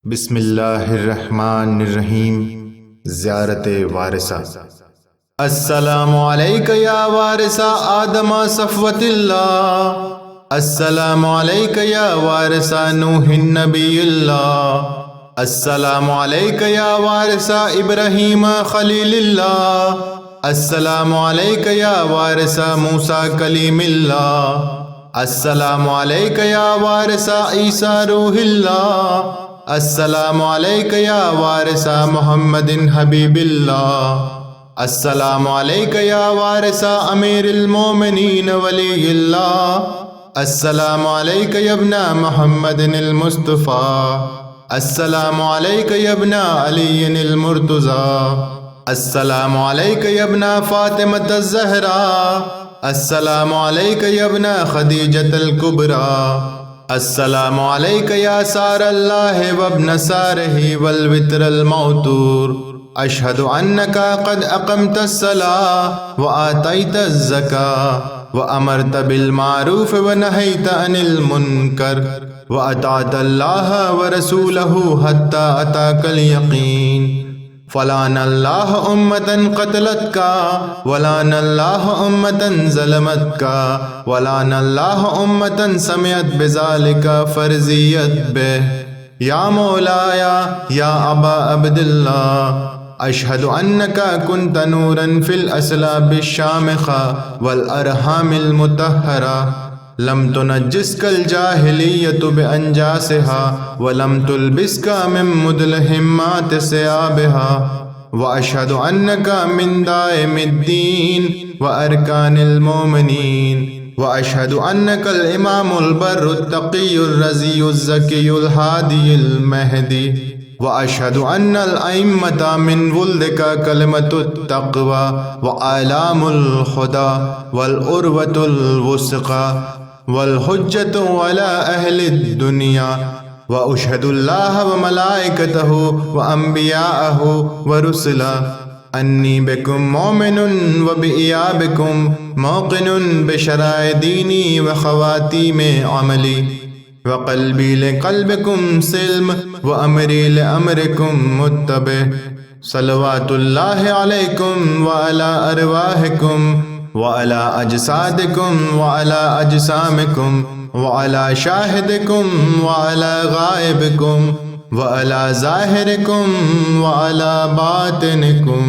बिस्मिल्लाहिर्रहमानिर्रहीम। ज़ियारत वारिसा। अस्सलामु अलैका या वारिसा आदम सफ़वतिल्लाह। अस्सलामु अलैका या वारिसा नूहिन नबिय्युल्लाह। अस्सलामु अलैका या वारिसा इब्राहीम खलीलिल्लाह। अस्सलामु अलैका या वारिसा मूसा कलीमिल्लाह। अस्सलामु अलैका या वारिसा ईसा रूहिल्लाह। अस्सलामु अलैका या वारिसा मुहम्मदिन हबीबिल्लाह। अस्सलामु अलैका या वारिसा अमीरुल मोमिनीन वलीयिल्लाह। अस्सलामु अलैका या इब्ना मुहम्मदिनिल मुस्तफ़ा। अस्सलामु अलैका या इब्ना अलीयिल मुर्तज़ा। अस्सलामु अलैका या इब्ना फ़ातिमतज़ ज़हरा। अस्सलामु अलैका या इब्ना खदीजतल कुबरा। अस्सलामु अलैका या सारल्लाहि व इब्न सारिही वल वित्रल मौतूर। अशहदु अन्नका क़द अक़मतस्सलाह व आतैतज़ ज़काह व अमरत बिल मारूफ़ व नहैत अनिल मुनकर व अताअतल्लाह व रसूलहु हत्ता अताकल यक़ीन। फ़लानल्लाह उम्मतन क़तलतका वलानल्लाह उम्मतन ज़लमतका वलानल्लाह उम्मतन समिअत बिज़ालिका फ़र्ज़ियत बिह। या मौलाया या अबा अब्दिल्लाह अशहदु अन्नका कुन्त नूरन फ़िल अस्लाबि शामिख़ा वल अरहामिल मुतहहरा। लम तुनज्जिस्कल जाहिलिय्यतु बिअंजासिहा व लम तुलबिस्का मिन मुदलहिम्मात सियाबिहा। व अशहदु अन्नका मिन दाइमिद्दीन व अरकानिल मोमिनीन। व अशहदु अन्नकल इमामुल बर्रुत तक़ियुर रज़ियुज़ ज़कियुल हादियुल महदी। व अशहदु अन्नल अइम्मता मिन वुल्दिका कलिमतुत तक़वा व आलामुल खुदा वल उर्वतुल वुस्क़ा वल हुज्जतु अला अहलिद दुनिया। व अशहदुल्लाह व मलाइकतहु व अंबियाअहु व रुसला अन्नी बिकुम मोमिनुन व बिइयाबिकुम मौक़िनुन बिशराए दीनी व ख़वातीम अमली। व क़ल्बी लिक़ल्बिकुम सिल्म व अमरी लिअमरिकुम मुत्तबे। सलवातुल्लाहि अलैकुम व अला अरवाहिकुम व अला अजसादिकुम व अला अजसामिकुम व अला शाहिदिकुम व अला गाइबिकुम व अला ज़ाहिरिकुम व अला बातिनिकुम।